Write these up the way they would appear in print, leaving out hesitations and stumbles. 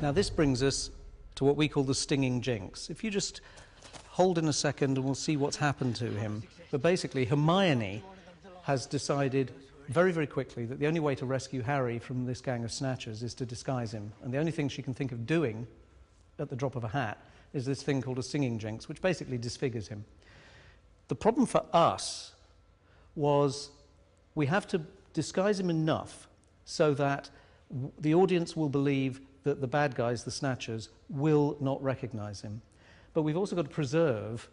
Now this brings us to what we call the stinging Jinx. If you just hold in a second and we'll see what's happened to him. But basically Hermione has decided very, very quickly that the only way to rescue Harry from this gang of snatchers is to disguise him. And the only thing she can think of doing at the drop of a hat is this thing called a singing Jinx, which basically disfigures him. The problem for us was we have to disguise him enough so that the audience will believe that the bad guys, the snatchers, will not recognize him. But we've also got to preserve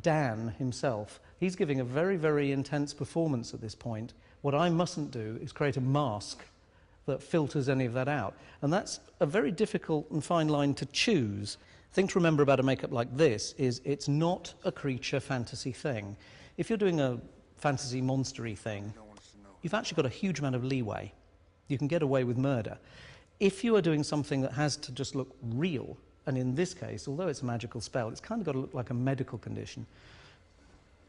Dan himself. He's giving a very, very intense performance at this point. What I mustn't do is create a mask that filters any of that out. And that's a very difficult and fine line to choose. The thing to remember about a makeup like this is it's not a creature fantasy thing. If you're doing a fantasy monstery thing, you've actually got a huge amount of leeway. You can get away with murder. If you are doing something that has to just look real, and in this case, although it's a magical spell, it's kind of got to look like a medical condition,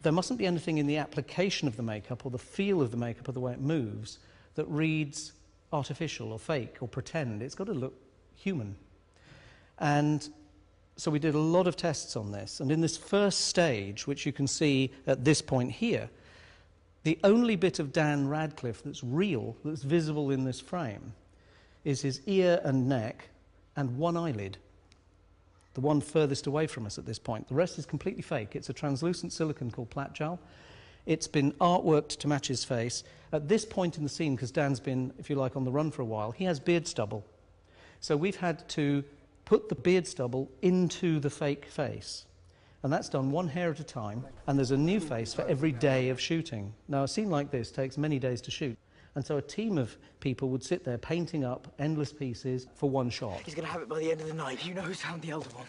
there mustn't be anything in the application of the makeup or the feel of the makeup or the way it moves that reads artificial or fake or pretend. It's got to look human. And so we did a lot of tests on this. And in this first stage, which you can see at this point here, the only bit of Dan Radcliffe that's real, that's visible in this frame, is his ear and neck and one eyelid, the one furthest away from us at this point. The rest is completely fake. It's a translucent silicone called Platgel. It's been artworked to match his face. At this point in the scene, because Dan's been, if you like, on the run for a while, he has beard stubble. So we've had to put the beard stubble into the fake face. And that's done one hair at a time, and there's a new face for every day of shooting. Now, a scene like this takes many days to shoot. And so a team of people would sit there painting up endless pieces for one shot. He's going to have it by the end of the night. You know who's found the Elder Wand?